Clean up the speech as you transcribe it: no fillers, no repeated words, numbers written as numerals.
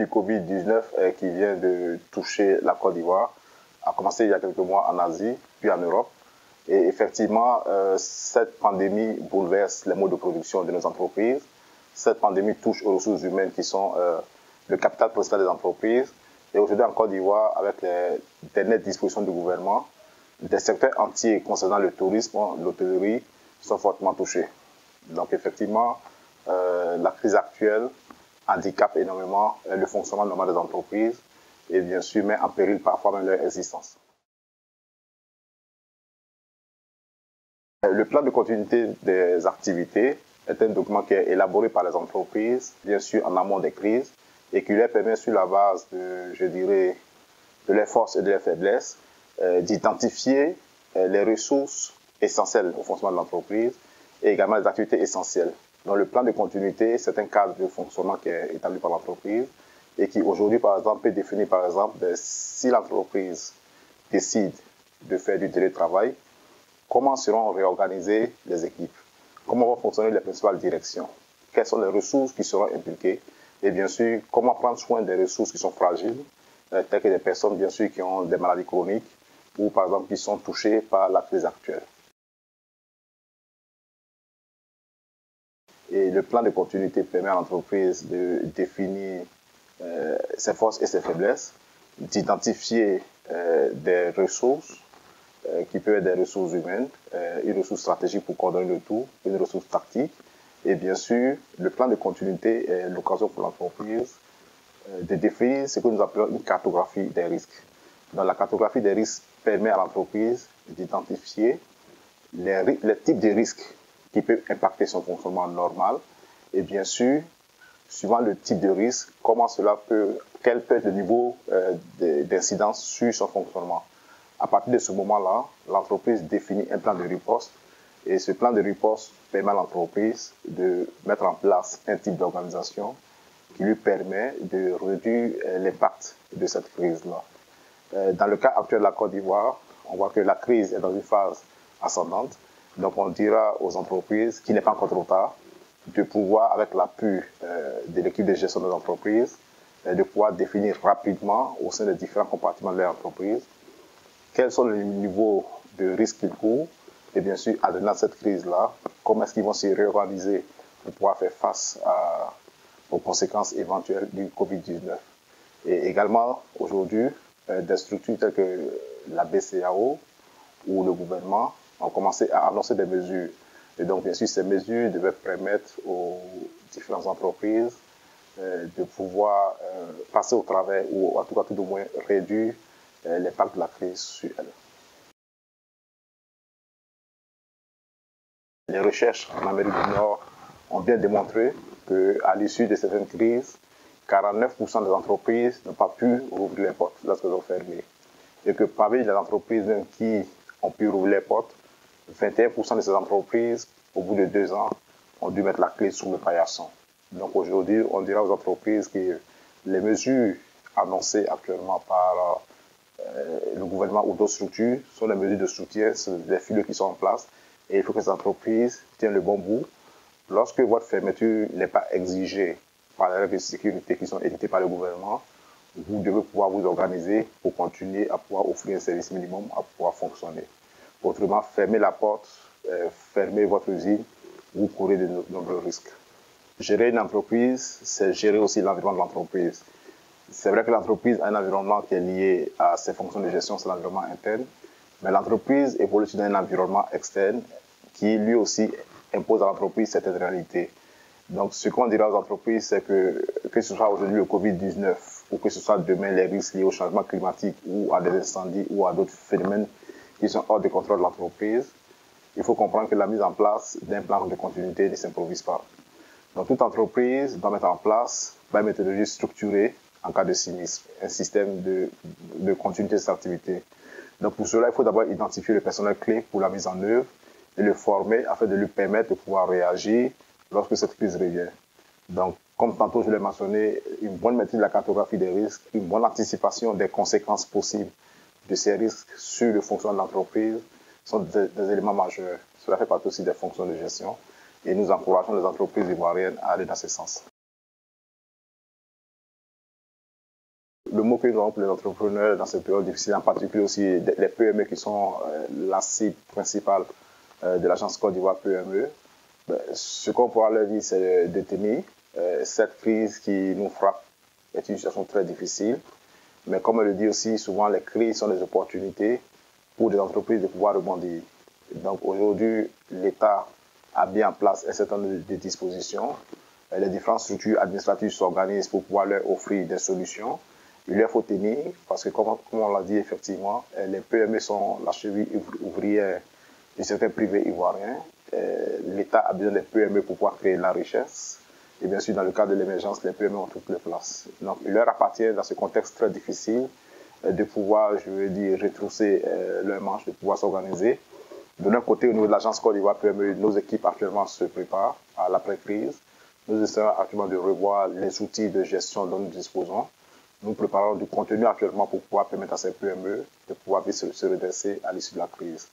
du Covid-19 qui vient de toucher la Côte d'Ivoire a commencé il y a quelques mois en Asie, puis en Europe. Et effectivement, cette pandémie bouleverse les modes de production de nos entreprises. Cette pandémie touche aux ressources humaines qui sont le capital principal des entreprises. Et aujourd'hui en Côte d'Ivoire, avec les dernières dispositions du gouvernement, des secteurs entiers concernant le tourisme, l'hôtellerie, sont fortement touchés. Donc effectivement, la crise actuelle handicape énormément le fonctionnement normal des entreprises et bien sûr met en péril parfois même leur existence. Le plan de continuité des activités est un document qui est élaboré par les entreprises, bien sûr en amont des crises, et qui leur permet sur la base de, je dirais, de leurs forces et de leurs faiblesses, d'identifier les ressources essentielles au fonctionnement de l'entreprise et également les activités essentielles. Donc le plan de continuité, c'est un cadre de fonctionnement qui est établi par l'entreprise et qui aujourd'hui, par exemple, peut définir, par exemple, si l'entreprise décide de faire du télétravail, comment seront réorganisées les équipes, comment vont fonctionner les principales directions, quelles sont les ressources qui seront impliquées et bien sûr, comment prendre soin des ressources qui sont fragiles, telles que des personnes, bien sûr, qui ont des maladies chroniques ou, par exemple, qui sont touchées par la crise actuelle. Et le plan de continuité permet à l'entreprise de définir ses forces et ses faiblesses, d'identifier des ressources qui peuvent être des ressources humaines, une ressource stratégique pour coordonner le tout, une ressource tactique. Et bien sûr, le plan de continuité est l'occasion pour l'entreprise de définir ce que nous appelons une cartographie des risques. Donc la cartographie des risques permet à l'entreprise d'identifier les types de risques qui peuvent impacter son fonctionnement normal et bien sûr, suivant le type de risque, quel peut être le niveau d'incidence sur son fonctionnement. À partir de ce moment-là, l'entreprise définit un plan de riposte et ce plan de riposte permet à l'entreprise de mettre en place un type d'organisation qui lui permet de réduire l'impact de cette crise-là. Dans le cas actuel de la Côte d'Ivoire, on voit que la crise est dans une phase ascendante. Donc on dira aux entreprises qu'il n'est pas encore trop tard de pouvoir, avec l'appui de l'équipe de gestion des entreprises, de pouvoir définir rapidement au sein des différents compartiments de leur entreprise quels sont les niveaux de risque qu'ils courent et bien sûr, advenant cette crise-là, comment est-ce qu'ils vont se réorganiser pour pouvoir faire face aux conséquences éventuelles du Covid-19. Et également, aujourd'hui, des structures telles que la BCAO ou le gouvernement ont commencé à annoncer des mesures. Et donc, bien sûr, ces mesures devaient permettre aux différentes entreprises de pouvoir passer au travers ou en tout cas tout au moins réduire l'impact de la crise sur elles. Les recherches en Amérique du Nord ont bien démontré qu'à l'issue de certaines crises, 49% des entreprises n'ont pas pu rouvrir les portes lorsqu'elles ont fermé. Et que parmi les entreprises qui ont pu rouvrir les portes, 21% de ces entreprises, au bout de 2 ans, ont dû mettre la clé sous le paillasson. Donc aujourd'hui, on dira aux entreprises que les mesures annoncées actuellement par le gouvernement ou d'autres structures sont des mesures de soutien, c'est des filets qui sont en place. Et il faut que ces entreprises tiennent le bon bout. Lorsque votre fermeture n'est pas exigée par les règles de sécurité qui sont édictées par le gouvernement, vous devez pouvoir vous organiser pour continuer à pouvoir offrir un service minimum, à pouvoir fonctionner. Autrement, fermez la porte, fermez votre usine, vous courez de nombreux risques. Gérer une entreprise, c'est gérer aussi l'environnement de l'entreprise. C'est vrai que l'entreprise a un environnement qui est lié à ses fonctions de gestion, c'est l'environnement interne, mais l'entreprise évolue dans un environnement externe qui lui aussi impose à l'entreprise certaines réalités. Donc ce qu'on dira aux entreprises, c'est que ce soit aujourd'hui le Covid-19 ou que ce soit demain les risques liés au changement climatique ou à des incendies ou à d'autres phénomènes qui sont hors de contrôle de l'entreprise, il faut comprendre que la mise en place d'un plan de continuité ne s'improvise pas. Donc toute entreprise doit mettre en place une méthodologie structurée en cas de sinistre, un système de continuité de cette activité. Donc pour cela, il faut d'abord identifier le personnel clé pour la mise en œuvre et le former afin de lui permettre de pouvoir réagir lorsque cette crise revient. Donc, comme tantôt je l'ai mentionné, une bonne maîtrise de la cartographie des risques, une bonne anticipation des conséquences possibles de ces risques sur le fonctionnement de l'entreprise sont des éléments majeurs. Cela fait partie aussi des fonctions de gestion et nous encourageons les entreprises ivoiriennes à aller dans ce sens. le mot que nous avons pour les entrepreneurs dans cette période difficile, en particulier aussi les PME qui sont la cible principale de l'agence Côte d'Ivoire PME, ce qu'on pourra leur dire, c'est de tenir. Cette crise qui nous frappe est une situation très difficile, mais comme on le dit aussi, souvent les crises sont des opportunités pour des entreprises de pouvoir rebondir. Donc aujourd'hui, l'État a mis en place un certain nombre de dispositions. Les différentes structures administratives s'organisent pour pouvoir leur offrir des solutions. Il leur faut tenir, parce que comme on l'a dit effectivement, les PME sont la cheville ouvrière de certains privés ivoiriens. L'État a besoin des PME pour pouvoir créer de la richesse. Et bien sûr, dans le cas de l'émergence, les PME ont toutes les places. Donc, il leur appartient, dans ce contexte très difficile, de pouvoir, je veux dire, retrousser leurs manches, de pouvoir s'organiser. De notre côté, au niveau de l'agence Côte d'Ivoire PME, nos équipes actuellement se préparent à l'après-crise. Nous essayons actuellement de revoir les outils de gestion dont nous disposons. Nous préparons du contenu actuellement pour pouvoir permettre à ces PME de pouvoir se redresser à l'issue de la crise.